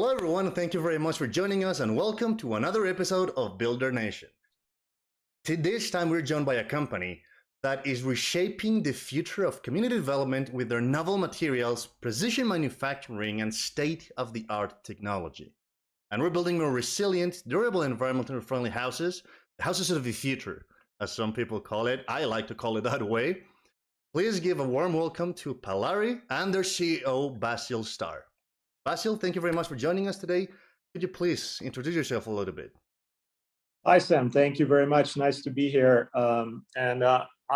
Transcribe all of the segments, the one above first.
Hello everyone, thank you very much for joining us and welcome to another episode of Builder Nation. This time we're joined by a company that is reshaping the future of community development with their novel materials, precision manufacturing, and state-of-the-art technology. And we're building more resilient, durable, environmentally friendly houses, the houses of the future, as some people call it. I like to call it that way. Please give a warm welcome to Polari and their CEO, Basil Starr. Basil, thank you very much for joining us today. Could you please introduce yourself a little bit? Hi, Sam. Thank you very much. Nice to be here. I'm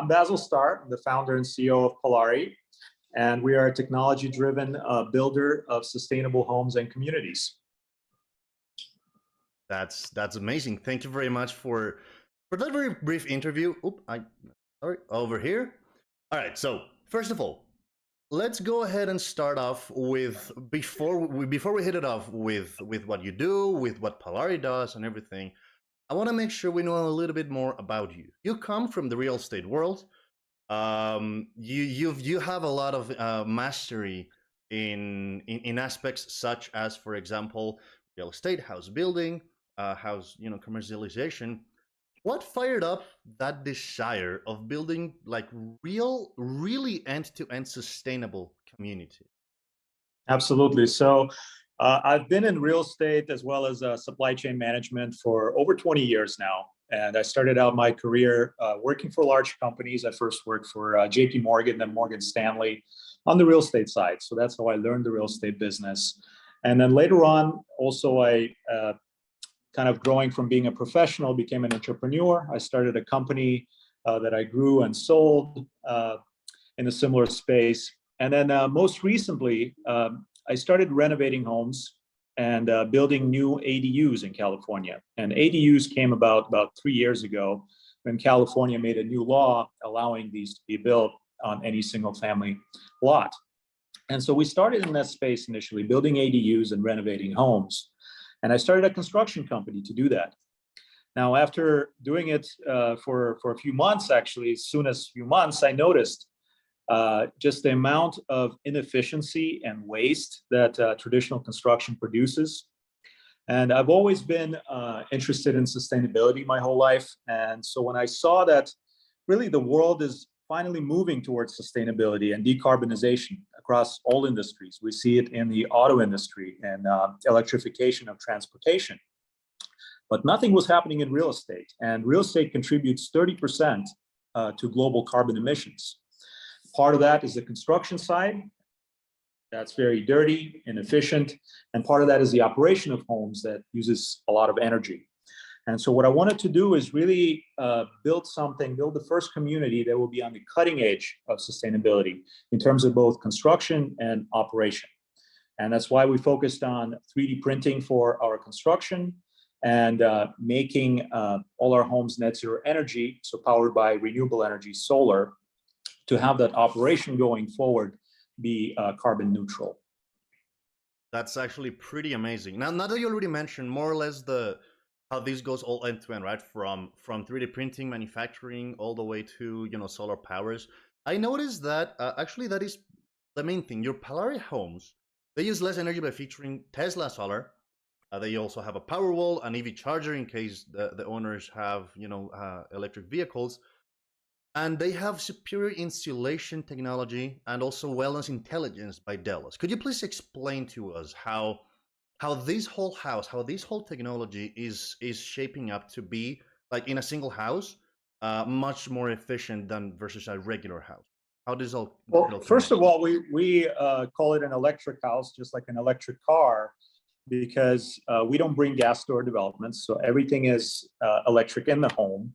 Basil Starr, the founder and CEO of Polari, and we are a technology-driven builder of sustainable homes and communities. That's amazing. Thank you very much for that very brief interview. Sorry, over here. All right. So first of all, let's go ahead and start off with before we hit it off with what you do, with what Polari does, and everything. I want to make sure we know a little bit more about you. You come from the real estate world. You have a lot of mastery in aspects such as, for example, real estate, house building, house commercialization. What fired up that desire of building like really end-to-end sustainable community? Absolutely. So I've been in real estate as well as supply chain management for over 20 years now. And I started out my career working for large companies. I first worked for JP Morgan, then Morgan Stanley on the real estate side. So that's how I learned the real estate business. And then later on, also I kind of growing from being a professional, became an entrepreneur. I started a company that I grew and sold in a similar space. And then most recently, I started renovating homes and building new ADUs in California. And ADUs came about 3 years ago when California made a new law allowing these to be built on any single family lot. And so we started in that space initially, building ADUs and renovating homes. And I started a construction company to do that. Now, after doing it for a few months, actually, as soon as a few months, I noticed just the amount of inefficiency and waste that traditional construction produces. And I've always been interested in sustainability my whole life. And so when I saw that really the world is finally moving towards sustainability and decarbonization across all industries, we see it in the auto industry and electrification of transportation. But nothing was happening in real estate. And real estate contributes 30% to global carbon emissions. Part of that is the construction side. That's very dirty, inefficient. And part of that is the operation of homes that uses a lot of energy. And so what I wanted to do is really build the first community that will be on the cutting edge of sustainability in terms of both construction and operation. And that's why we focused on 3D printing for our construction and making all our homes net zero energy, so powered by renewable energy, solar, to have that operation going forward be carbon neutral. That's actually pretty amazing. Now that you already mentioned more or less how this goes all end to end, right? From 3D printing, manufacturing, all the way to solar powers. I noticed that actually that is the main thing. Your Polari homes, they use less energy by featuring Tesla solar. They also have a power wall, an EV charger in case the owners have electric vehicles. And they have superior insulation technology and also wellness intelligence by Delos. Could you please explain to us how this whole house, how this whole technology is shaping up to be, like in a single house, much more efficient than versus a regular house? How does all? Well, first of all, we call it an electric house, just like an electric car, because we don't bring gas to our developments. So everything is electric in the home.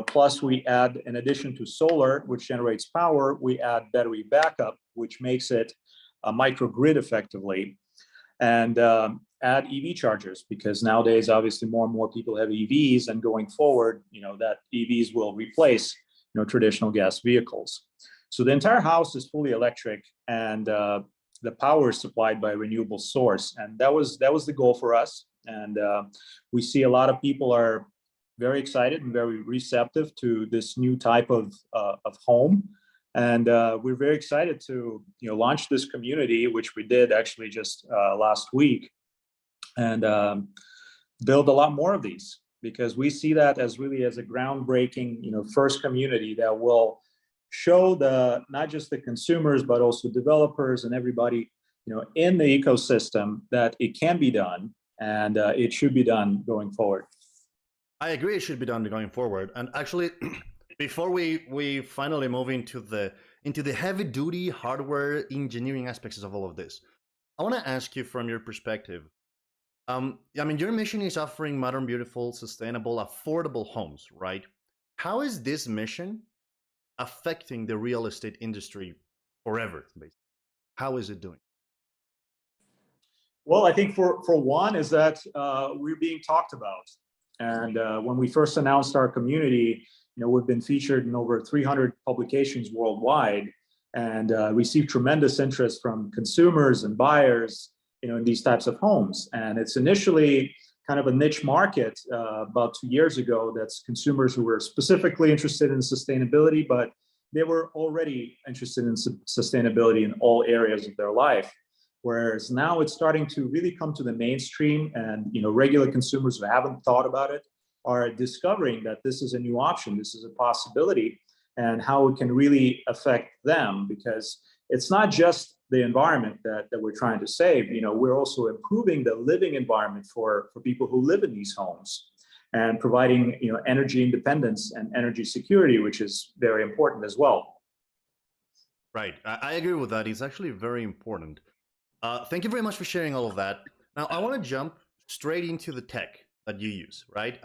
Plus we add, in addition to solar, which generates power, we add battery backup, which makes it a microgrid effectively, and add EV chargers, because nowadays, obviously, more and more people have EVs, and going forward, that EVs will replace, traditional gas vehicles. So the entire house is fully electric, and the power is supplied by a renewable source, and that was the goal for us. And we see a lot of people are very excited and very receptive to this new type of home. And we're very excited to launch this community, which we did actually just last week. and build a lot more of these, because we see that as really as a groundbreaking, first community that will show not just the consumers, but also developers and everybody, in the ecosystem, that it can be done, and it should be done going forward. I agree it should be done going forward. And actually, before we finally move into the heavy duty hardware engineering aspects of all of this, I want to ask you from your perspective. I mean, your mission is offering modern, beautiful, sustainable, affordable homes, right? How is this mission affecting the real estate industry forever, basically? How is it doing? Well, I think for one is that we're being talked about. And when we first announced our community, we've been featured in over 300 publications worldwide, and received tremendous interest from consumers and buyers, in these types of homes. And it's initially kind of a niche market about 2 years ago. That's consumers who were specifically interested in sustainability, but they were already interested in sustainability in all areas of their life. Whereas now it's starting to really come to the mainstream, and regular consumers who haven't thought about it are discovering that this is a new option, this is a possibility, and how it can really affect them, because it's not just the environment that we're trying to save. We're also improving the living environment for people who live in these homes, and providing energy independence and energy security, which is very important as well. Right, I agree with that. It's actually very important. Thank you very much for sharing all of that. Now, I want to jump straight into the tech that you use, right?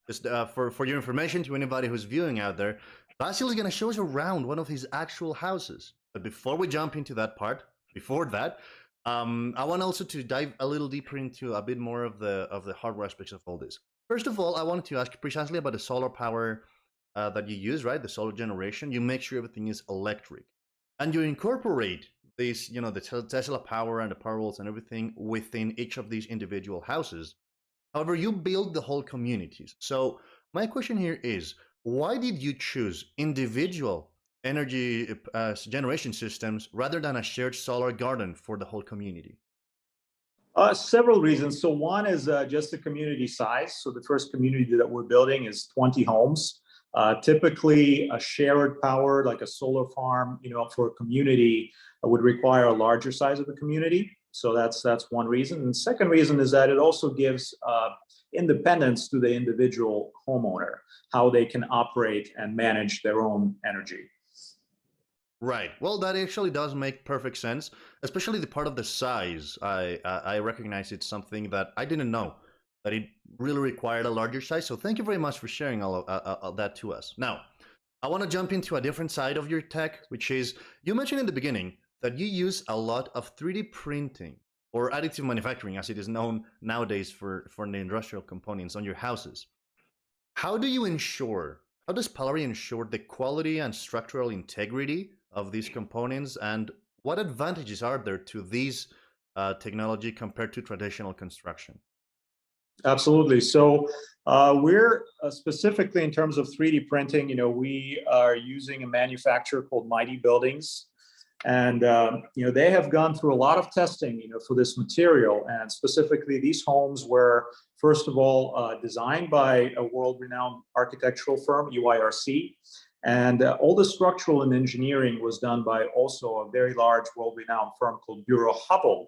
Just for your information to anybody who's viewing out there, Basil is going to show us around one of his actual houses. But before we jump into that part, before that, I want also to dive a little deeper into a bit more of the hardware aspects of all this. First of all, I wanted to ask precisely about the solar power that you use, right? The solar generation. You make sure everything is electric, and you incorporate these, the Tesla power and the Powerwalls and everything within each of these individual houses. However, you build the whole communities. So my question here is, why did you choose individual energy generation systems rather than a shared solar garden for the whole community? Several reasons. So one is just the community size. So the first community that we're building is 20 homes. Typically, a shared power, like a solar farm, for a community would require a larger size of the community. So that's one reason. And the second reason is that it also gives independence to the individual homeowner, how they can operate and manage their own energy. Right. Well, that actually does make perfect sense, especially the part of the size. I recognize it's something that I didn't know, that it really required a larger size. So thank you very much for sharing all of that to us. Now, I want to jump into a different side of your tech, which is, you mentioned in the beginning that you use a lot of 3D printing, or additive manufacturing, as it is known nowadays for the industrial components on your houses. How does Polary ensure the quality and structural integrity of these components, and what advantages are there to these technology compared to traditional construction? Absolutely. So we're specifically in terms of 3D printing, we are using a manufacturer called Mighty Buildings. And they have gone through a lot of testing, for this material. And specifically, these homes were, first of all, designed by a world-renowned architectural firm, UIRC. And all the structural and engineering was done by also a very large world-renowned firm called Bureau Hubble.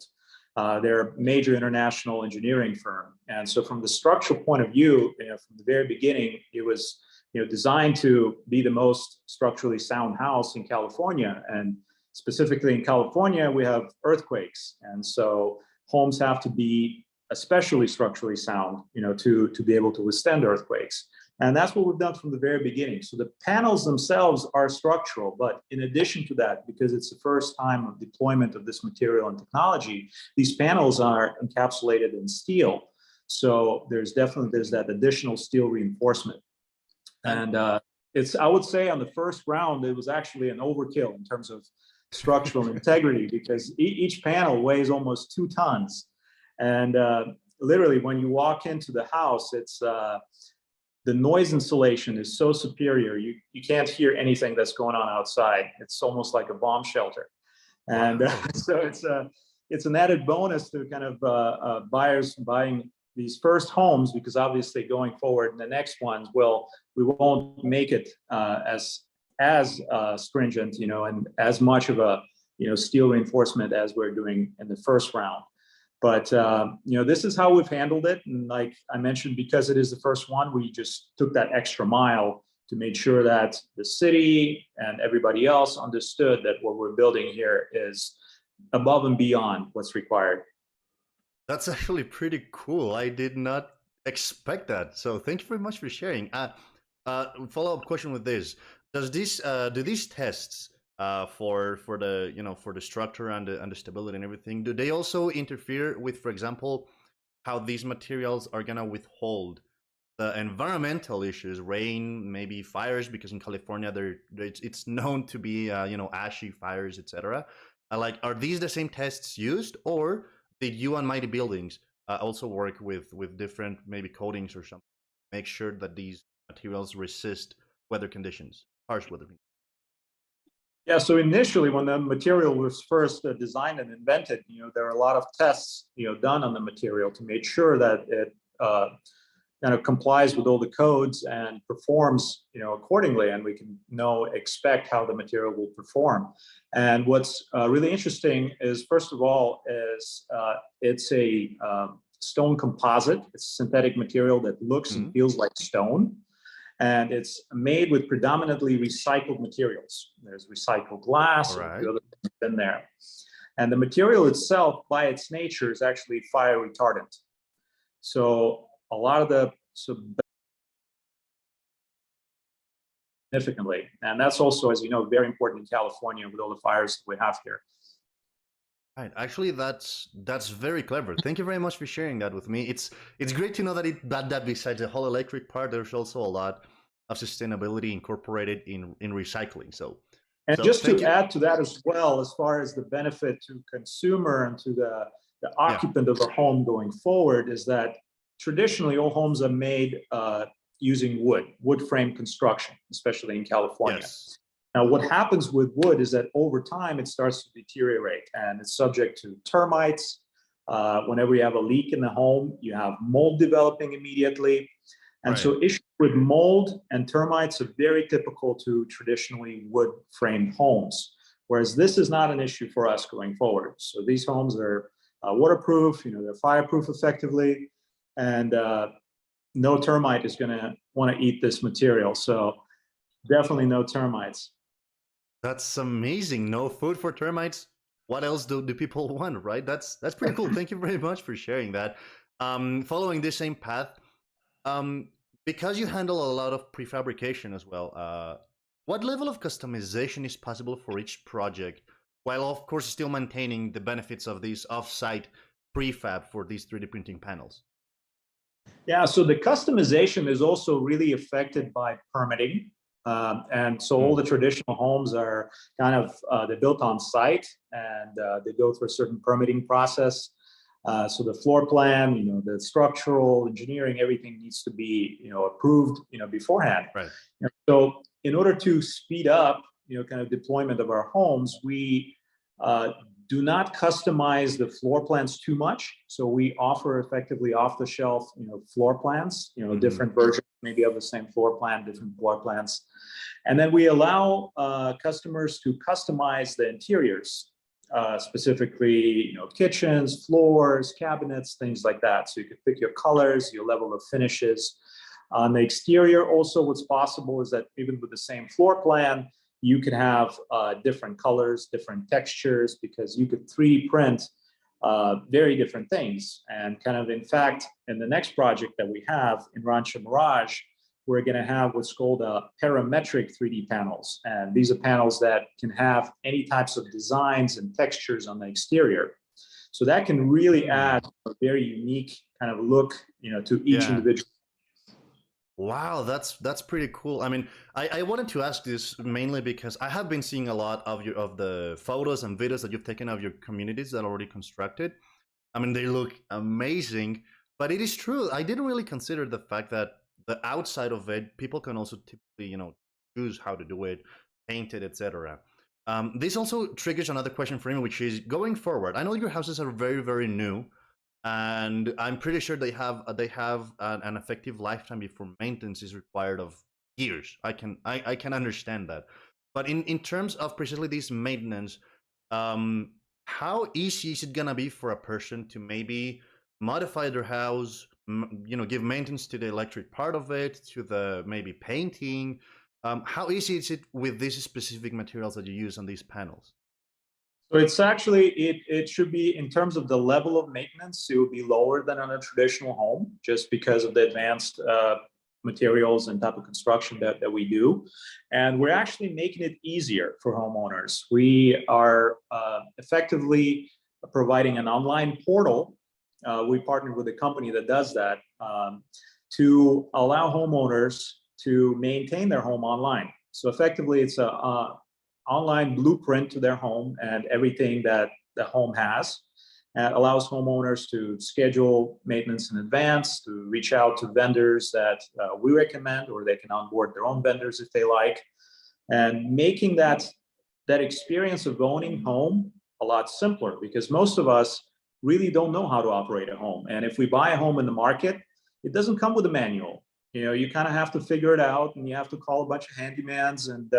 They're a major international engineering firm. And so from the structural point of view, from the very beginning, it was designed to be the most structurally sound house in California. And specifically in California, we have earthquakes. And so homes have to be especially structurally sound, to be able to withstand earthquakes. And that's what we've done from the very beginning. So the panels themselves are structural, but in addition to that, because it's the first time of deployment of this material and technology, these panels are encapsulated in steel. So there's that additional steel reinforcement. And I would say on the first round, it was actually an overkill in terms of structural integrity, because each panel weighs almost 2 tons. And literally, when you walk into the house, it's the noise insulation is so superior, you can't hear anything that's going on outside. It's almost like a bomb shelter. And so it's an added bonus to kind of buyers buying these first homes, because obviously going forward in the next ones, we won't make it as stringent, and as much of a steel reinforcement as we're doing in the first round. But this is how we've handled it, and like I mentioned, because it is the first one, we just took that extra mile to make sure that the city and everybody else understood that what we're building here is above and beyond what's required. That's actually pretty cool. I did not expect that. So thank you very much for sharing. Follow-up question with this: Does this do these tests for the for the structure and the stability and everything? Do they also interfere with, for example, how these materials are gonna withhold the environmental issues, rain, maybe fires? Because in California, it's known to be ashy fires, etc. Like, are these the same tests used, or did you and Mighty Buildings also work with different maybe coatings or something, make sure that these materials resist weather conditions, harsh weather conditions? Yeah, so initially when the material was first designed and invented, there are a lot of tests, done on the material to make sure that it kind of complies with all the codes and performs, accordingly, and we can expect how the material will perform. And what's really interesting is, first of all, it's a stone composite. It's a synthetic material that looks and feels like stone. And it's made with predominantly recycled materials. There's recycled glass, Right. and the other things in there. And the material itself, by its nature, is actually fire retardant. So a lot of the significantly, and that's also, as you know, very important in California with all the fires we have here. Right. Actually, that's very clever. Thank you very much for sharing that with me. It's great to know that besides the whole electric part, there's also a lot of sustainability incorporated in recycling. And just to add to that as well, as far as the benefit to consumer and to the occupant of a home going forward, is that traditionally all homes are made using wood frame construction, especially in California. Yes. Now, what happens with wood is that over time it starts to deteriorate, and it's subject to termites. Whenever you have a leak in the home, you have mold developing immediately. And so issues with mold and termites are very typical to traditionally wood framed homes, whereas this is not an issue for us going forward. So these homes are waterproof, they're fireproof effectively, and no termite is going to want to eat this material. So definitely no termites. That's amazing. No food for termites. What else do people want, right? That's pretty cool. Thank you very much for sharing that. Following this same path, because you handle a lot of prefabrication as well, what level of customization is possible for each project, while of course still maintaining the benefits of these off-site prefab for these 3D printing panels? Yeah, so the customization is also really affected by permitting. And so all the traditional homes are kind of, they're built on site, and they go through a certain permitting process. So the floor plan, the structural engineering, everything needs to be, approved, beforehand. Right. So in order to speed up, kind of deployment of our homes, we do not customize the floor plans too much. So we offer effectively off-the-shelf, floor plans, different versions maybe of the same floor plan, different floor plans. And then we allow customers to customize the interiors, specifically, kitchens, floors, cabinets, things like that. So you can pick your colors, your level of finishes. On the exterior, also what's possible is that even with the same floor plan, you could have different colors, different textures, because you could 3D print very different things. And kind of, in fact, in the next project that we have in Rancho Mirage, we're going to have what's called parametric 3D panels. And these are panels that can have any types of designs and textures on the exterior. So that can really add a very unique kind of look, to each individual. Wow, that's pretty cool. I mean, I wanted to ask this mainly because I have been seeing a lot of the photos and videos that you've taken of your communities that are already constructed. I mean, they look amazing, but it is true. I didn't really consider the fact that the outside of it, people can also typically, choose how to do it, paint it, etc. This also triggers another question for me, which is going forward. I know your houses are very, very new, and I'm pretty sure they have an effective lifetime before maintenance is required of years. I can understand that, but in terms of precisely this maintenance, um, how easy is it gonna be for a person to maybe modify their house, give maintenance to the electric part of it, to the maybe painting? How easy is it with these specific materials that you use on these panels? So it's actually, it should be, in terms of the level of maintenance, it would be lower than on a traditional home, just because of the advanced materials and type of construction that we do. And we're actually making it easier for homeowners. We are effectively providing an online portal. We partnered with a company that does that, to allow homeowners to maintain their home online. So effectively, it's a online blueprint to their home and everything that the home has. And it allows homeowners to schedule maintenance in advance, to reach out to vendors that we recommend, or they can onboard their own vendors if they like, and making that experience of owning home a lot simpler, because most of us really don't know how to operate a home. And if we buy a home in the market, it doesn't come with a manual. You kind of have to figure it out, and you have to call a bunch of handymans and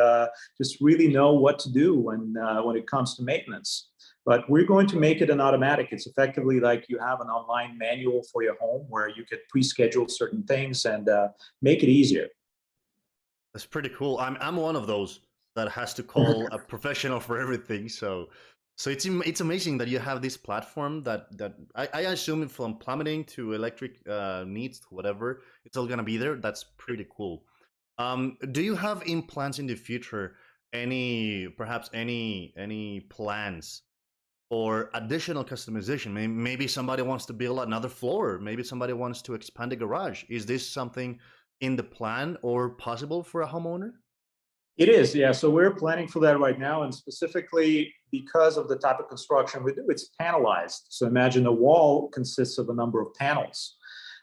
just really know what to do when it comes to maintenance. But we're going to make it an automatic. It's effectively like you have an online manual for your home where you could pre-schedule certain things and make it easier. That's pretty cool. I'm one of those that has to call a professional for everything. So it's amazing that you have this platform that I assume from plumbing to electric needs to whatever, it's all gonna be there. That's pretty cool. Do you have in plans in the future any plans or additional customization? Maybe somebody wants to build another floor. Maybe somebody wants to expand the garage. Is this something in the plan or possible for a homeowner? It is, yeah. So we're planning for that right now, and specifically because of the type of construction we do, it's panelized. So imagine a wall consists of a number of panels.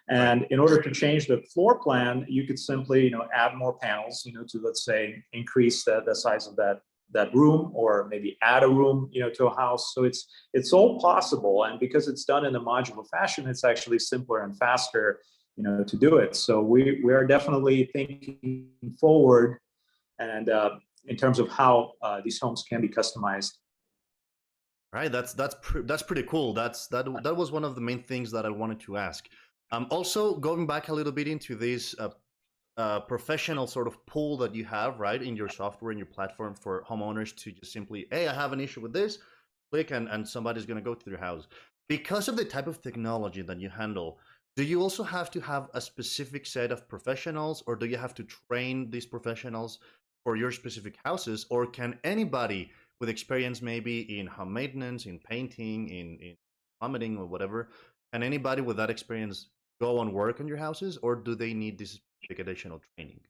Right. And in order to change the floor plan, you could simply, add more panels, to, let's say, increase the size of that room, or maybe add a room, to a house. So it's all possible, and because it's done in a modular fashion, it's actually simpler and faster, to do it. So we are definitely thinking forward, and in terms of how these homes can be customized. Right. That's pretty cool. That was one of the main things that I wanted to ask. Also, going back a little bit into this professional sort of pool that you have, right, in your software, in your platform, for homeowners to just simply, hey, I have an issue with this, click, and somebody's going to go to their house. Because of the type of technology that you handle, do you also have to have a specific set of professionals, or do you have to train these professionals for your specific houses, or can anybody with experience maybe in home maintenance, in painting, in plumbing or whatever, can anybody with that experience go and work on your houses, or do they need this specific additional training?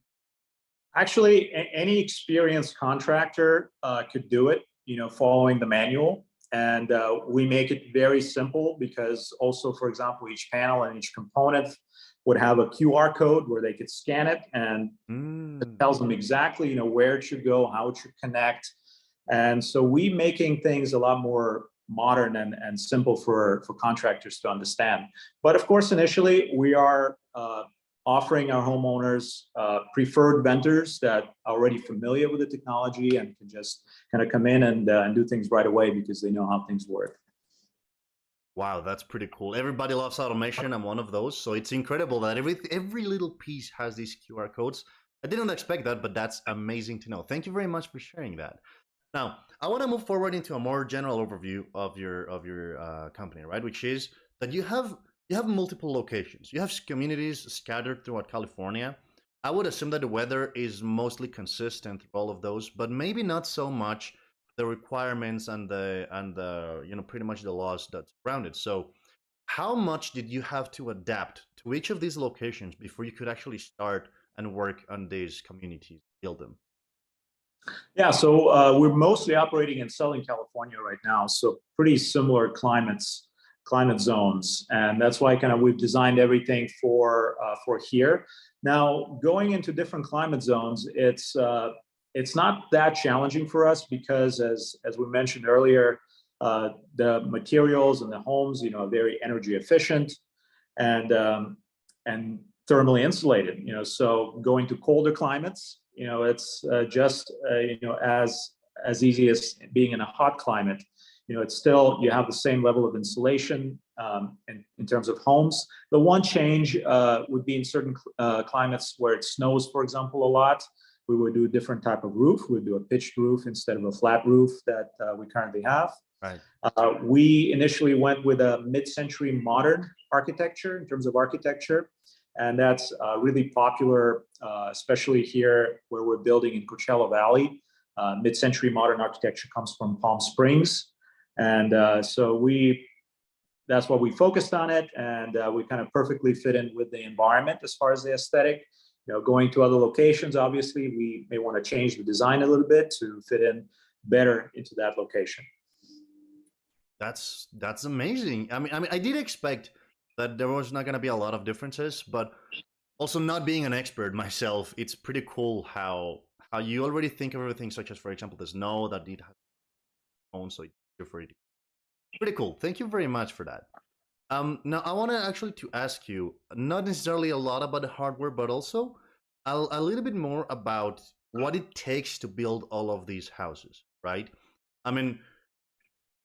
Actually, any experienced contractor could do it, following the manual. And we make it very simple, because also, for example, each panel and each component would have a QR code where they could scan it, and it tells them exactly, where it should go, how it should connect. And so we making things a lot more modern and simple for contractors to understand. But of course, initially, we are offering our homeowners preferred vendors that are already familiar with the technology and can just kind of come in and do things right away, because they know how things work. Wow, that's pretty cool. Everybody loves automation. I'm one of those. So it's incredible that every little piece has these QR codes. I didn't expect that, but that's amazing to know. Thank you very much for sharing that. Now, I want to move forward into a more general overview of your company, right? Which is that you have multiple locations. You have communities scattered throughout California. I would assume that the weather is mostly consistent through all of those, but maybe not so much the requirements and the pretty much the laws that surround it. So, how much did you have to adapt to each of these locations before you could actually start and work on these communities, build them? Yeah, so we're mostly operating in Southern California right now, so pretty similar climate zones, and that's why kind of we've designed everything for here. Now, going into different climate zones, it's not that challenging for us because, as we mentioned earlier, the materials and the homes, are very energy efficient and thermally insulated. So going to colder climates, it's just as easy as being in a hot climate. It's still, you have the same level of insulation in terms of homes. The one change would be in certain climates where it snows, for example, a lot. We would do a different type of roof. We'd do a pitched roof instead of a flat roof that we currently have. Right. We initially went with a mid-century modern architecture in terms of architecture. And that's really popular, especially here where we're building in Coachella Valley. Mid-century modern architecture comes from Palm Springs. And so that's what we focused on it. And we kind of perfectly fit in with the environment as far as the aesthetic. Going to other locations, obviously, we may want to change the design a little bit to fit in better into that location. That's amazing. I mean, I did expect that there was not going to be a lot of differences, but also not being an expert myself, it's pretty cool how you already think of everything, such as, for example, the snow that it has own, so it's for it. Pretty cool. Thank you very much for that. Now I want to actually to ask you, not necessarily a lot about the hardware, but also a little bit more about what it takes to build all of these houses, right? I mean,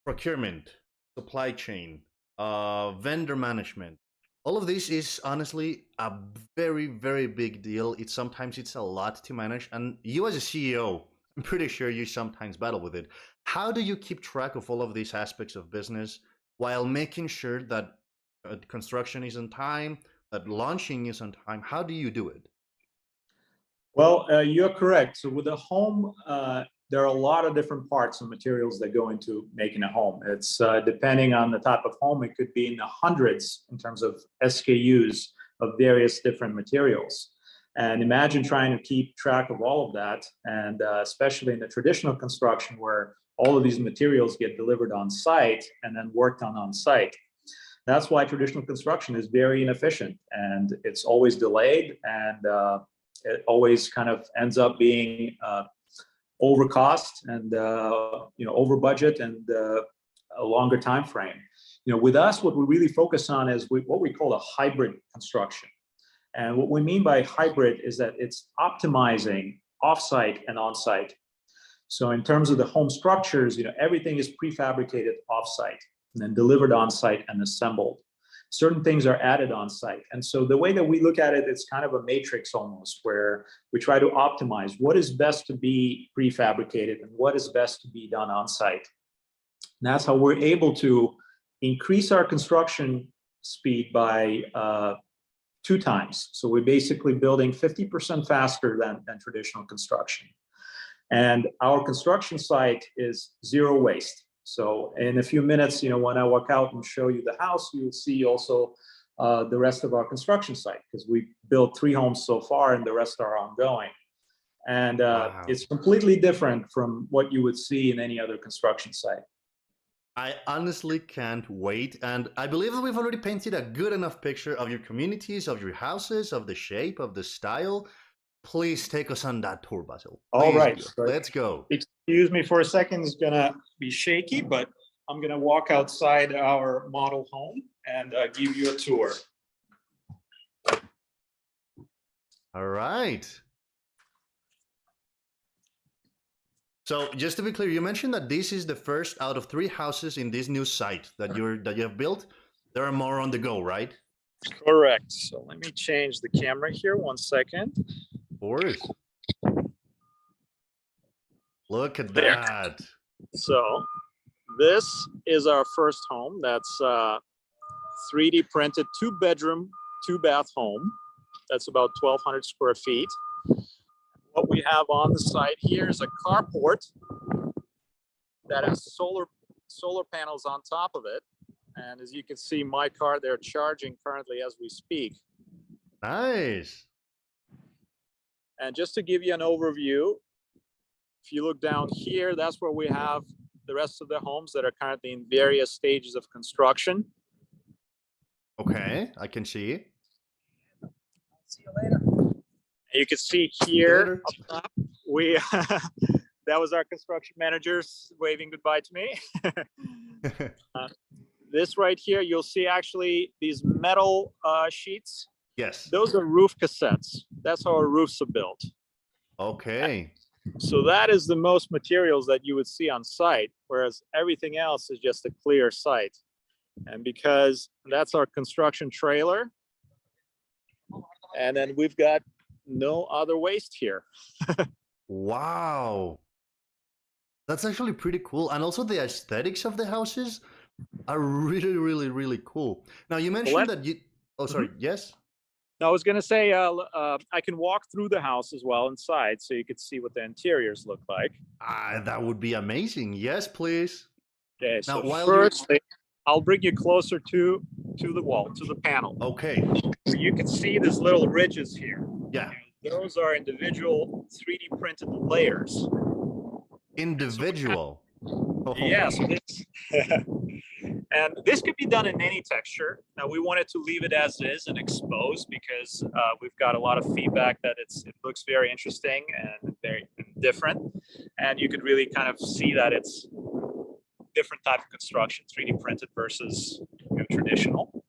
procurement, supply chain, vendor management. All of this is honestly a very, very big deal. Sometimes it's a lot to manage, and you as a CEO, I'm pretty sure you sometimes battle with it. How do you keep track of all of these aspects of business while making sure that construction is on time, that launching is on time? How do you do it? Well, you're correct. So with a home, there are a lot of different parts and materials that go into making a home. It's depending on the type of home, it could be in the hundreds in terms of SKUs of various different materials. And imagine trying to keep track of all of that, and especially in the traditional construction where all of these materials get delivered on site and then worked on site. That's why traditional construction is very inefficient, and it's always delayed, and it always kind of ends up being over cost and over budget and a longer time frame. With us, what we really focus on is what we call a hybrid construction. And what we mean by hybrid is that it's optimizing offsite and onsite. So in terms of the home structures, everything is prefabricated offsite and then delivered onsite and assembled. Certain things are added on site. And so the way that we look at it, it's kind of a matrix almost, where we try to optimize what is best to be prefabricated and what is best to be done on site. And that's how we're able to increase our construction speed by 2 times. So we're basically building 50% faster than traditional construction. And our construction site is zero waste. So in a few minutes, when I walk out and show you the house, you'll see also the rest of our construction site, because we built 3 homes so far and the rest are ongoing. And Wow. It's completely different from what you would see in any other construction site. I honestly can't wait. And I believe that we've already painted a good enough picture of your communities, of your houses, of the shape, of the style. Please take us on that tour, Basil. All right. Let's go. Excuse me for a second. It's going to be shaky, but I'm going to walk outside our model home and give you a tour. All right. So just to be clear, you mentioned that this is the first out of 3 houses in this new site that you have built. There are more on the go, right? Correct. So let me change the camera here 1 second. Of course. Look at that. So this is our first home. That's 3D printed 2-bedroom, 2-bath home. That's about 1,200 square feet. What we have on the site here is a carport that has solar panels on top of it. And as you can see, my car, they're charging currently as we speak. Nice. And just to give you an overview, if you look down here, that's where we have the rest of the homes that are currently in various stages of construction. Okay, I can see. See you later. You can see here up top, we that was our construction managers waving goodbye to me. This right here, you'll see actually these metal sheets. Yes. Those are roof cassettes. That's how our roofs are built. Okay. So that is the most materials that you would see on site, whereas everything else is just a clear site. And because that's our construction trailer, and then we've got no other waste here. Wow. That's actually pretty cool. And also the aesthetics of the houses are really, really, really cool. Now you mentioned that you, oh, sorry, yes? No, I was going to say, I can walk through the house as well inside so you could see what the interiors look like. That would be amazing. Yes, please. Okay, Now, so while first, I'll bring you closer to the wall, to the panel. Okay. You can see these little ridges here. Yeah. Those are individual 3D printed layers. Individual. Yes. And this could be done in any texture. Now we wanted to leave it as is and exposed because we've got a lot of feedback that it looks very interesting and very different. And you could really kind of see that it's different type of construction, 3D printed versus traditional.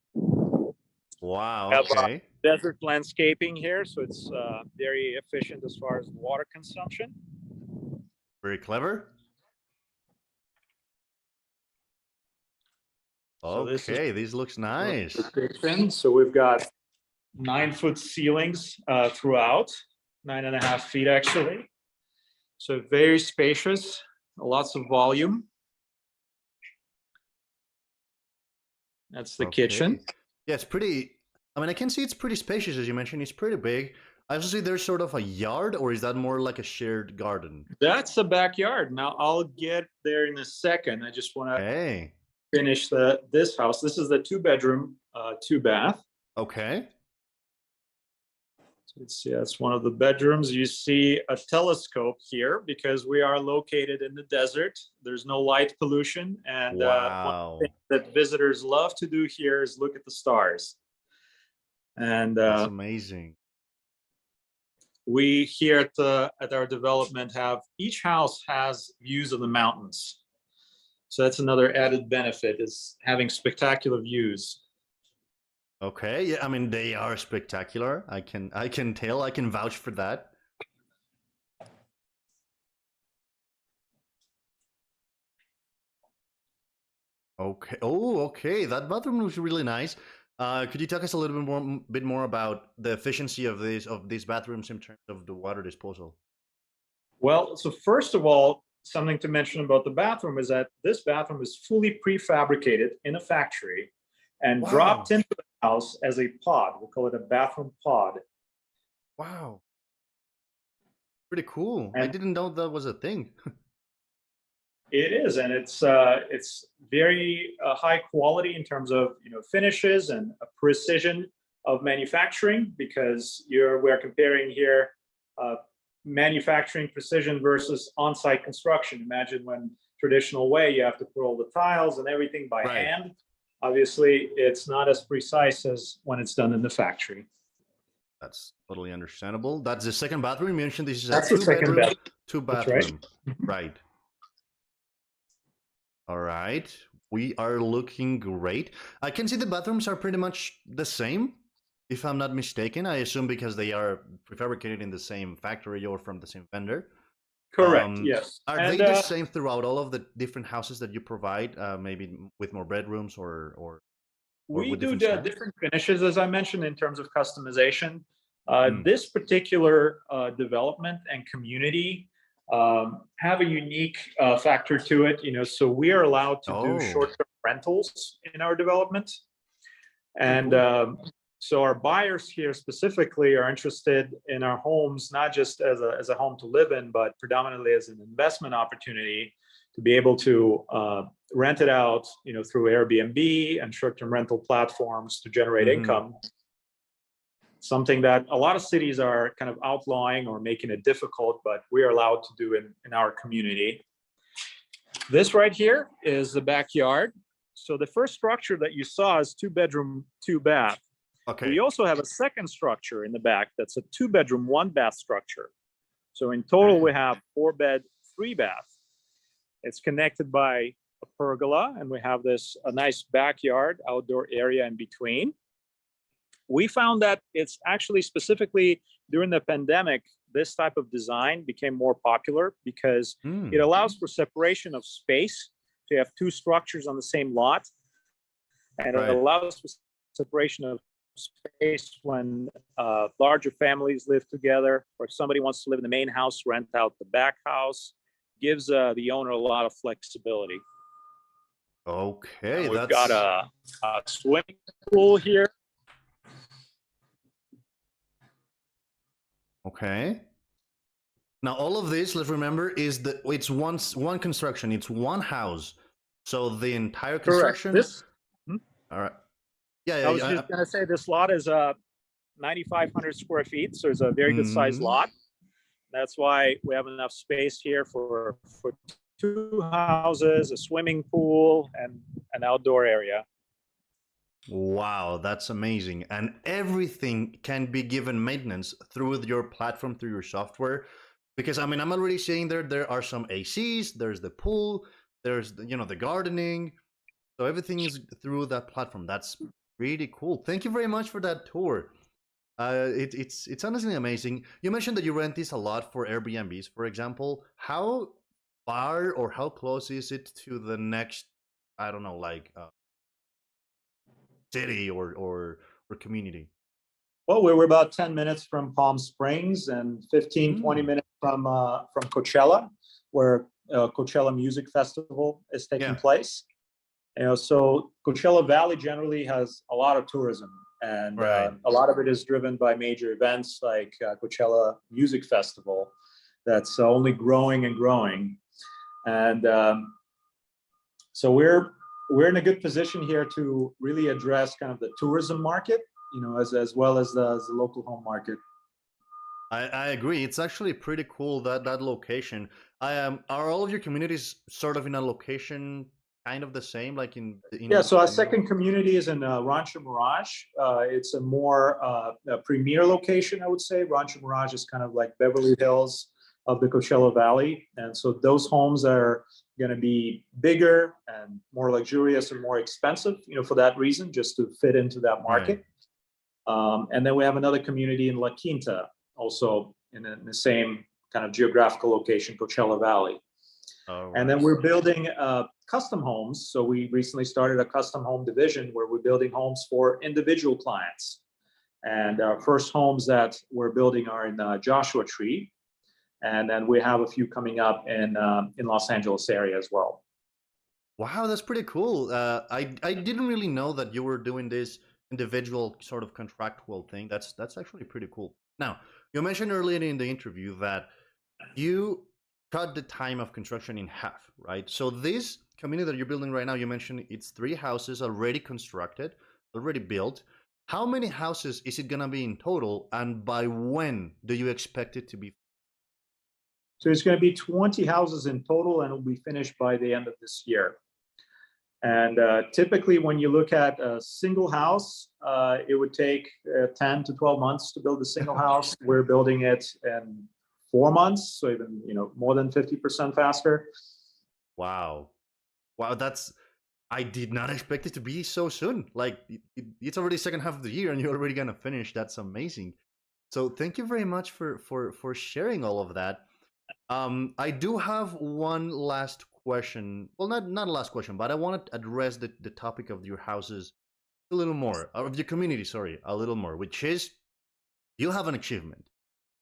Wow. Okay. Have, desert landscaping here, so it's very efficient as far as water consumption. Very clever. Okay, this looks nice. So we've got 9-foot ceilings throughout, 9.5 feet actually. So very spacious, lots of volume. That's the kitchen. Yeah, it's pretty, I mean, I can see it's pretty spacious, as you mentioned. It's pretty big. I also see there's sort of a yard, or is that more like a shared garden? That's a backyard. Now I'll get there in a second. I just want to finish this house. This is the 2-bedroom, 2-bath. Okay. So let's see, that's one of the bedrooms. You see a telescope here because we are located in the desert. There's no light pollution. And one thing that visitors love to do here is look at the stars. And that's amazing. We here at our development each house has views of the mountains. So that's another added benefit, is having spectacular views. Okay, yeah, I mean, they are spectacular. I can tell, I can vouch for that. Okay. Oh, okay. That bathroom looks really nice. Could you talk us a little bit more about the efficiency of these bathrooms in terms of the water disposal? Well, so first of all, something to mention about the bathroom is that this bathroom is fully prefabricated in a factory and dropped into the house as a pod. We call it a bathroom pod. Wow. Pretty cool. And I didn't know that was a thing. It is, and it's very high quality in terms of finishes and a precision of manufacturing, because we're comparing here manufacturing precision versus on-site construction. Imagine when traditional way you have to put all the tiles and everything by hand. Obviously, it's not as precise as when it's done in the factory. That's totally understandable. That's the second bathroom. You mentioned this is a two-bedroom, 2-bathroom. Right. All right. We are looking great. I can see the bathrooms are pretty much the same, if I'm not mistaken. I assume because they are prefabricated in the same factory or from the same vendor. Correct, yes. Are they the same throughout all of the different houses that you provide, maybe with more bedrooms or we do different finishes, as I mentioned, in terms of customization. This particular development and community have a unique factor to it, so we are allowed to do short-term rentals in our development. And so our buyers here specifically are interested in our homes, not just as a home to live in, but predominantly as an investment opportunity to be able to rent it out, through Airbnb and short-term rental platforms to generate income. Something that a lot of cities are kind of outlawing or making it difficult, but we are allowed to do in our community. This right here is the backyard. So the first structure that you saw is 2-bedroom, 2-bath. Okay. We also have a second structure in the back that's a 2-bedroom, 1-bath structure. So in total, we have 4-bed, 3-bath. It's connected by a pergola, and we have this a nice backyard, outdoor area in between. We found that it's actually specifically during the pandemic, this type of design became more popular because it allows for separation of space. So you have two structures on the same lot, and it allows for separation of space when larger families live together, or if somebody wants to live in the main house, rent out the back house. Gives the owner a lot of flexibility. Okay, we've got a swimming pool here. Okay. Now all of this, let's remember, is that it's one construction. It's one house. So the entire construction. Correct. This. All right. Yeah. I was just gonna say this lot is 9,500 square feet, so it's a very good sized lot. That's why we have enough space here for 2 houses, a swimming pool, and an outdoor area. Wow, that's amazing. And everything can be given maintenance through your platform, through your software. Because I mean, I'm already seeing there are some ACs, there's the pool, there's the gardening. So everything is through that platform. That's really cool. Thank you very much for that tour. It's honestly amazing. You mentioned that you rent this a lot for Airbnbs, for example. How far or how close is it to the next, I don't know, like city or community? Well, we were about 10 minutes from Palm Springs and 15, 20 minutes from Coachella, where Coachella Music Festival is taking place. So Coachella Valley generally has a lot of tourism, and a lot of it is driven by major events like Coachella Music Festival that's only growing and growing. And so we're in a good position here to really address kind of the tourism market, as well as the local home market. I agree. It's actually pretty cool that location. Are all of your communities sort of in a location kind of the same, like in yeah, so our second community is in Rancho Mirage. It's a more a premier location, I would say. Rancho Mirage is kind of like Beverly Hills of the Coachella Valley, and so those homes are going to be bigger and more luxurious and more expensive, for that reason, just to fit into that market. And then we have another community in La Quinta, also in the same kind of geographical location, Coachella Valley. And then we're building custom homes. So we recently started a custom home division where we're building homes for individual clients. And our first homes that we're building are in Joshua Tree. And then we have a few coming up in Los Angeles area as well. Wow, that's pretty cool. I didn't really know that you were doing this individual sort of contractual thing. That's actually pretty cool. Now, you mentioned earlier in the interview that you cut the time of construction in half, right? So this community that you're building right now, you mentioned it's 3 houses already constructed, already built. How many houses is it gonna be in total, and by when do you expect it to be? So it's going to be 20 houses in total, and it'll be finished by the end of this year. And typically, when you look at a single house, it would take 10 to 12 months to build a single house. We're building it in 4 months, so even more than 50% faster. Wow, I did not expect it to be so soon. Like it's already second half of the year, and you're already gonna finish. That's amazing. So thank you very much for sharing all of that. I do have one last question. Well, not last question, but I want to address the topic of your houses a little more, of your community, sorry, a little more, which is you have an achievement.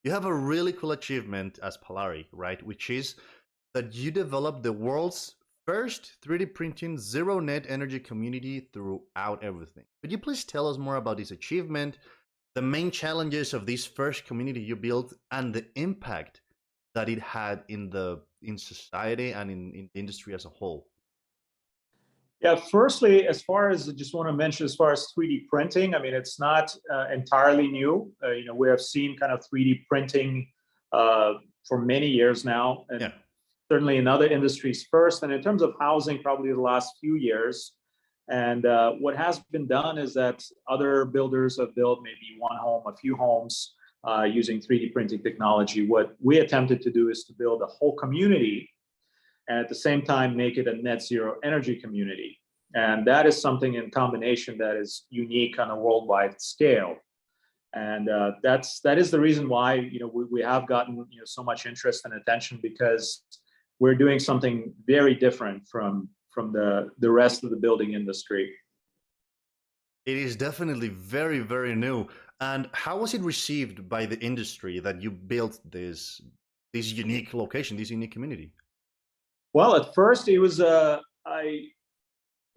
You have a really cool achievement as Polari, right? Which is that you developed the world's first 3D printing zero net energy community throughout everything. Could you please tell us more about this achievement, the main challenges of this first community you built, and the impact that it had in society and in the industry as a whole? Yeah, firstly, as far as I just want to mention, as far as 3D printing, I mean, it's not entirely new. We have seen kind of 3D printing for many years now, and certainly in other industries first. And in terms of housing, probably the last few years. And what has been done is that other builders have built maybe one home, a few homes, using 3D printing technology. What we attempted to do is to build a whole community and at the same time make it a net zero energy community. And that is something in combination that is unique on a worldwide scale. And that is the reason why we have gotten so much interest and attention, because we're doing something very different from the rest of the building industry. It is definitely very, very new. And how was it received by the industry that you built this unique location, this unique community? Well, at first it was I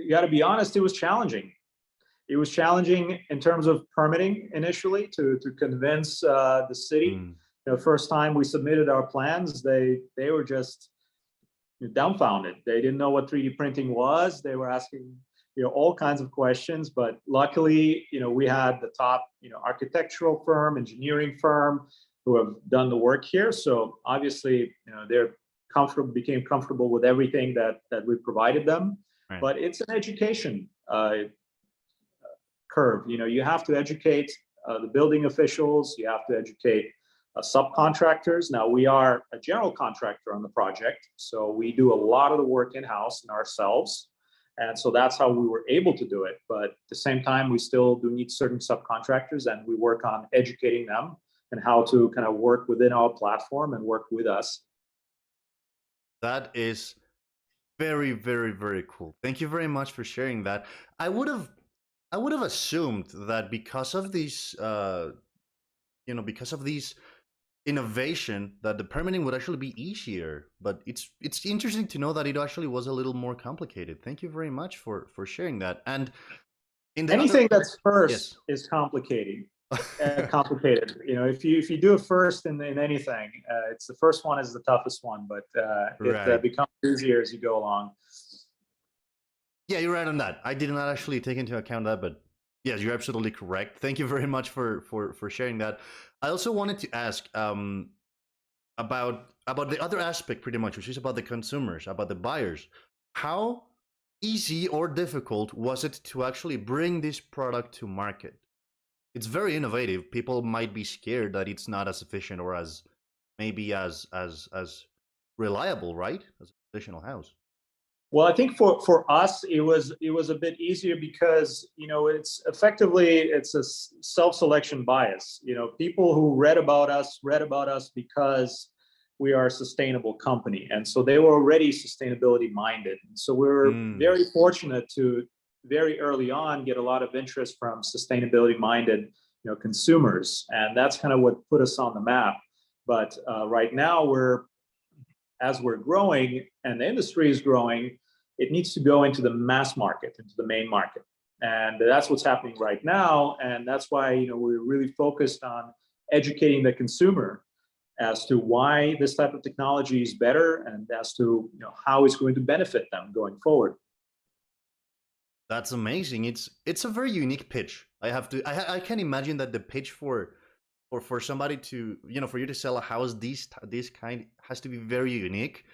got to be honest, it was challenging. It was challenging in terms of permitting initially to convince the city. First time we submitted our plans, they were just dumbfounded. They didn't know what 3D printing was. They were asking all kinds of questions, but luckily we had the top architectural firm, engineering firm who have done the work here. So obviously they're became comfortable with everything that we provided them. Right. But it's an education curve. You have to educate the building officials. You have to educate subcontractors. Now, we are a general contractor on the project, so we do a lot of the work in-house and ourselves. And so that's how we were able to do it. But at the same time, we still do need certain subcontractors, and we work on educating them and how to kind of work within our platform and work with us. That is very, very, very cool. Thank you very much for sharing that. I would have assumed that because of these, because of these innovation, that the permitting would actually be easier. But it's interesting to know that it actually was a little more complicated. Thank you very much for sharing that. And anything that's first is complicated. Complicated. If you do it first in anything, it's the first one is the toughest one, but it becomes easier as you go along. Yeah, you're right on that. I did not actually take into account that, but yes, you're absolutely correct. Thank you very much for sharing that. I also wanted to ask about the other aspect, pretty much, which is about the consumers, about the buyers. How easy or difficult was it to actually bring this product to market? It's very innovative. People might be scared that it's not as efficient or as maybe as reliable, right? As a traditional house. Well, I think for us, it was a bit easier because it's a self-selection bias. People who read about us because we are a sustainable company, and so they were already sustainability minded. So we were very fortunate to very early on get a lot of interest from sustainability minded consumers, and that's kind of what put us on the map. But right now as we're growing and the industry is growing, it needs to go into the mass market, into the main market, and that's what's happening right now. And that's why we're really focused on educating the consumer as to why this type of technology is better, and as to how it's going to benefit them going forward. That's amazing. It's a very unique pitch. I can imagine that the pitch for somebody to for you to sell a house this kind has to be very unique.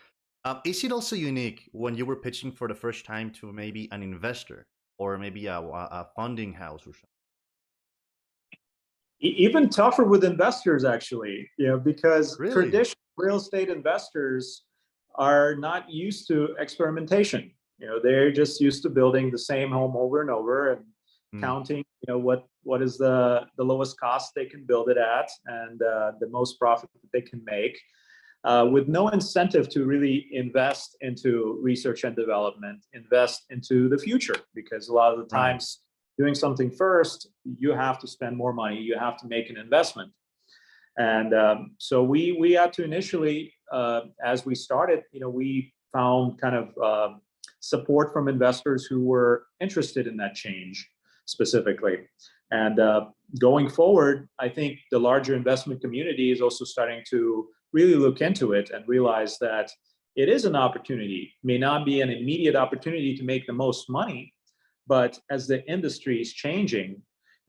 Is it also unique when you were pitching for the first time to maybe an investor or maybe a funding house or something? Even tougher with investors, actually, because Really? Traditional real estate investors are not used to experimentation. They're just used to building the same home over and over and counting, what is the lowest cost they can build it at, and the most profit that they can make, with no incentive to really invest into research and development, invest into the future, because a lot of the times doing something first, you have to spend more money, you have to make an investment. And so we had to initially, as we started, we found kind of support from investors who were interested in that change specifically. And going forward, I think the larger investment community is also starting to really look into it and realize that it is an opportunity. It may not be an immediate opportunity to make the most money, but as the industry is changing,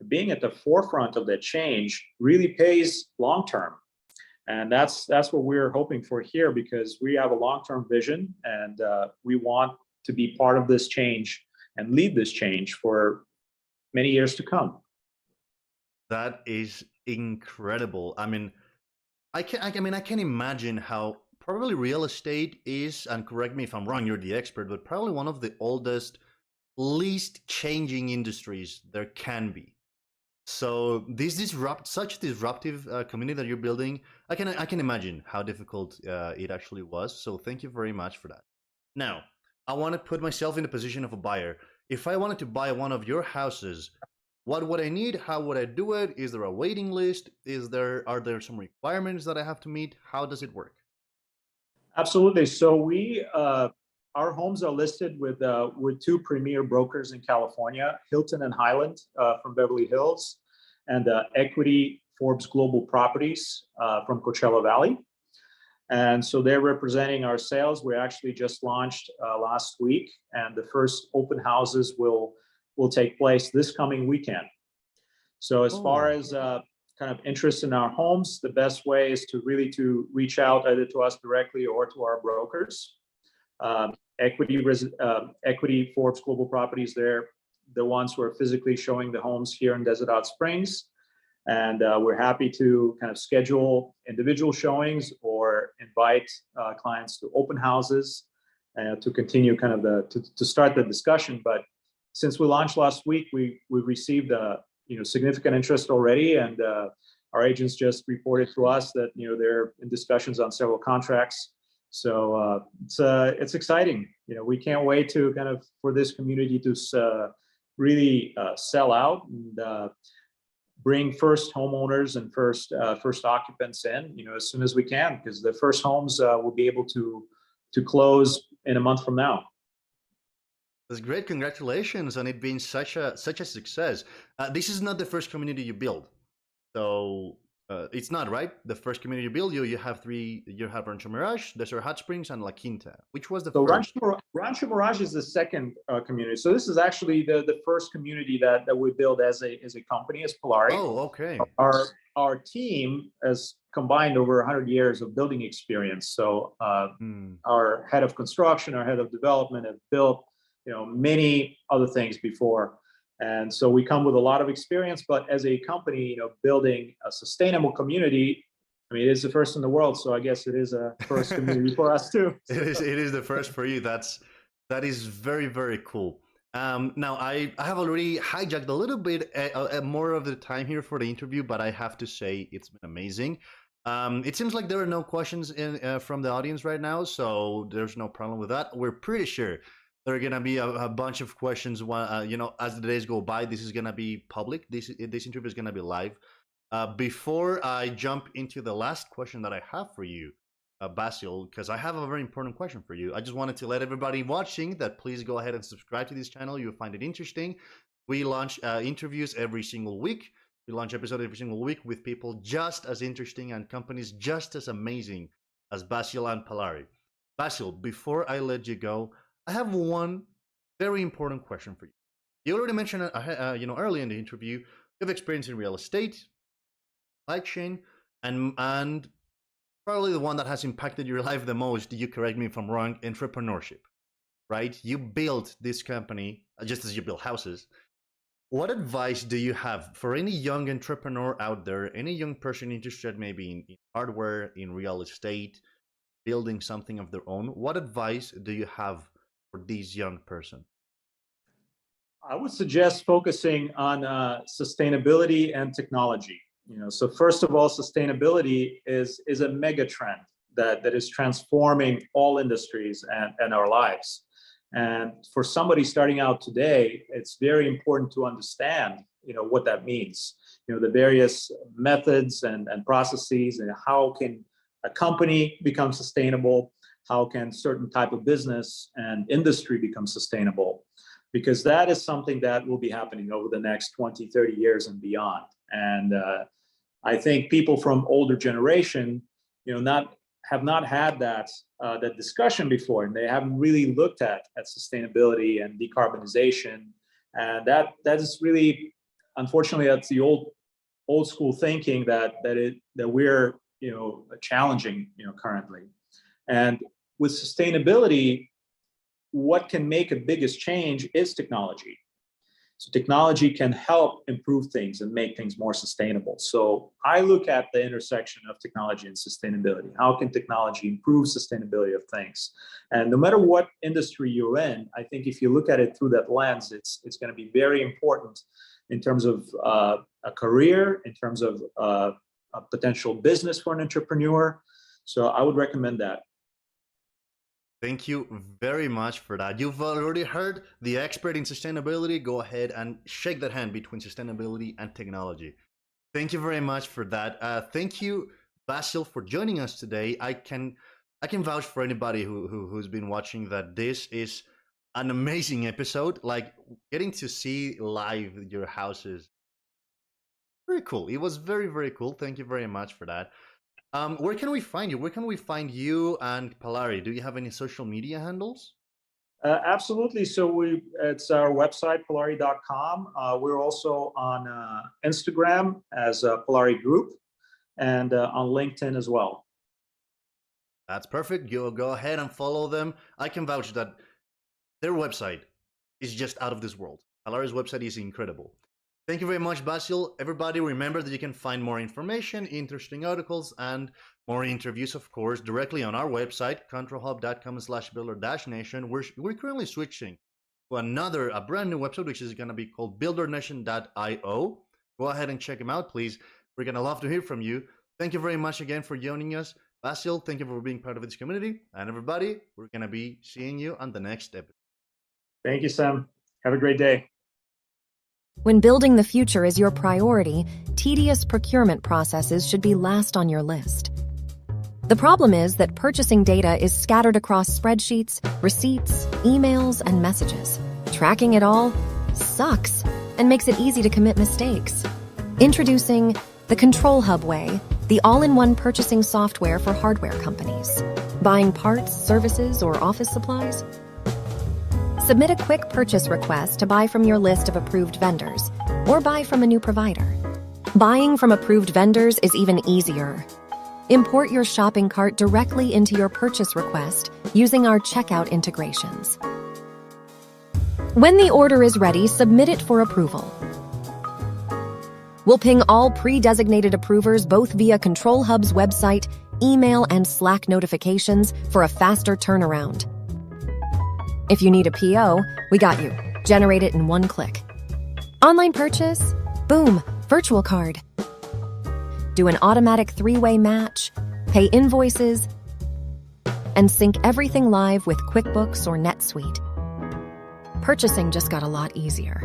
being at the forefront of that change really pays long term. And that's what we're hoping for here, because we have a long-term vision, and we want to be part of this change and lead this change for many years to come. That is incredible. I mean, I can imagine how probably real estate is, and correct me if I'm wrong, you're the expert, but probably one of the oldest, least changing industries there can be. So this such disruptive community that you're building, I can imagine how difficult it actually was. So thank you very much for that. Now, I want to put myself in the position of a buyer. If I wanted to buy one of your houses, what would I need? How would I do it? Is there a waiting list? Are there some requirements that I have to meet? How does it work? Absolutely. So our homes are listed with two premier brokers in California, Hilton and Highland from Beverly Hills, and Equity Forbes Global Properties from Coachella Valley. And so they're representing our sales. We actually just launched last week, and the first open houses will take place this coming weekend. So as far Oh, as kind of interest in our homes, the best way is to reach out either to us directly or to our brokers. Equity Forbes Global Properties, they're the ones who are physically showing the homes here in Desert Hot Springs. And we're happy to kind of schedule individual showings or invite clients to open houses to continue kind of to start the discussion. But since we launched last week, we've received significant interest already, and our agents just reported to us that they're in discussions on several contracts. So it's exciting. We can't wait to kind of for this community to really sell out and bring first homeowners and first occupants in, as soon as we can, because the first homes will be able to close in a month from now. that's great. Congratulations on it being such a success. This is not the first community you build, so it's not right. The first community you build, you have three. You have Rancho Mirage, Desert Hot Springs, and La Quinta. Which was the So first? Rancho Mirage is the second community. So this is actually the first community that we build as a company, as Polari. Oh, okay. Our team has combined over 100 years of building experience. So our head of construction, our head of development have built many other things before. And so we come with a lot of experience, but as a company, building a sustainable community, I mean, it is the first in the world. So I guess it is a first community for us too. It is the first for you. That is very, very cool. Now I have already hijacked a little bit more of the time here for the interview, but I have to say it's been amazing. It seems like there are no questions from the audience right now, so there's no problem with that. We're pretty sure there are gonna be a bunch of questions. As the days go by, this is gonna be public. This interview is gonna be live. Before I jump into the last question that I have for you, Basil, because I have a very important question for you. I just wanted to let everybody watching that please go ahead and subscribe to this channel. You'll find it interesting. We launch interviews every single week. We launch episodes every single week with people just as interesting and companies just as amazing as Basil and Polari. Basil, before I let you go, I have one very important question for you. You already mentioned, early in the interview, you have experience in real estate, supply chain, and probably the one that has impacted your life the most, you correct me if I'm wrong, entrepreneurship, right? You built this company just as you build houses. What advice do you have for any young entrepreneur out there, any young person interested maybe in hardware, in real estate, building something of their own? What advice do you have for this young person? I would suggest focusing on sustainability and technology. So first of all, sustainability is a mega trend that is transforming all industries and our lives. And for somebody starting out today, it's very important to understand, what that means. The various methods and processes, and how can a company become sustainable? How can certain type of business and industry become sustainable? Because that is something that will be happening over the next 20, 30 years and beyond. And I think people from older generation, have not had that discussion before, and they haven't really looked at sustainability and decarbonization. And that is really, unfortunately, that's the old school thinking that we're challenging currently. And with sustainability, what can make a biggest change is technology. So technology can help improve things and make things more sustainable. So I look at the intersection of technology and sustainability. How can technology improve sustainability of things? And no matter what industry you're in, I think if you look at it through that lens, it's going to be very important in terms of a career, in terms of a potential business for an entrepreneur. So I would recommend that. Thank you very much for that. You've already heard the expert in sustainability. Go ahead and shake that hand between sustainability and technology. Thank you very much for that. Thank you, Basil, for joining us today. I can vouch for anybody who's been watching that this is an amazing episode. Like getting to see live your houses, very cool. It was very, very cool. Thank you very much for that. Where can we find you? Where can we find you and Polari? Do you have any social media handles? Absolutely. So it's our website, polari.com. We're also on Instagram as Polari Group and on LinkedIn as well. That's perfect. You go ahead and follow them. I can vouch that their website is just out of this world. Polari's website is incredible. Thank you very much, Basil. Everybody, remember that you can find more information, interesting articles, and more interviews, of course, directly on our website, controlhub.com/builder-nation. We're currently switching to a brand new website, which is going to be called buildernation.io. Go ahead and check them out, please. We're going to love to hear from you. Thank you very much again for joining us. Basil, thank you for being part of this community. And everybody, we're going to be seeing you on the next episode. Thank you, Sam. Have a great day. When building the future is your priority, tedious procurement processes should be last on your list. The problem is that purchasing data is scattered across spreadsheets, receipts, emails, and messages. Tracking it all sucks and makes it easy to commit mistakes. Introducing the Control Hub Way, the all-in-one purchasing software for hardware companies. Buying parts, services, or office supplies? Submit a quick purchase request to buy from your list of approved vendors, or buy from a new provider. Buying from approved vendors is even easier. Import your shopping cart directly into your purchase request using our checkout integrations. When the order is ready, submit it for approval. We'll ping all pre-designated approvers both via Control Hub's website, email, and Slack notifications for a faster turnaround. If you need a PO, we got you. Generate it in one click. Online purchase? Boom, virtual card. Do an automatic 3-way match, pay invoices, and sync everything live with QuickBooks or NetSuite. Purchasing just got a lot easier.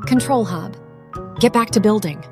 Control Hub. Get back to building.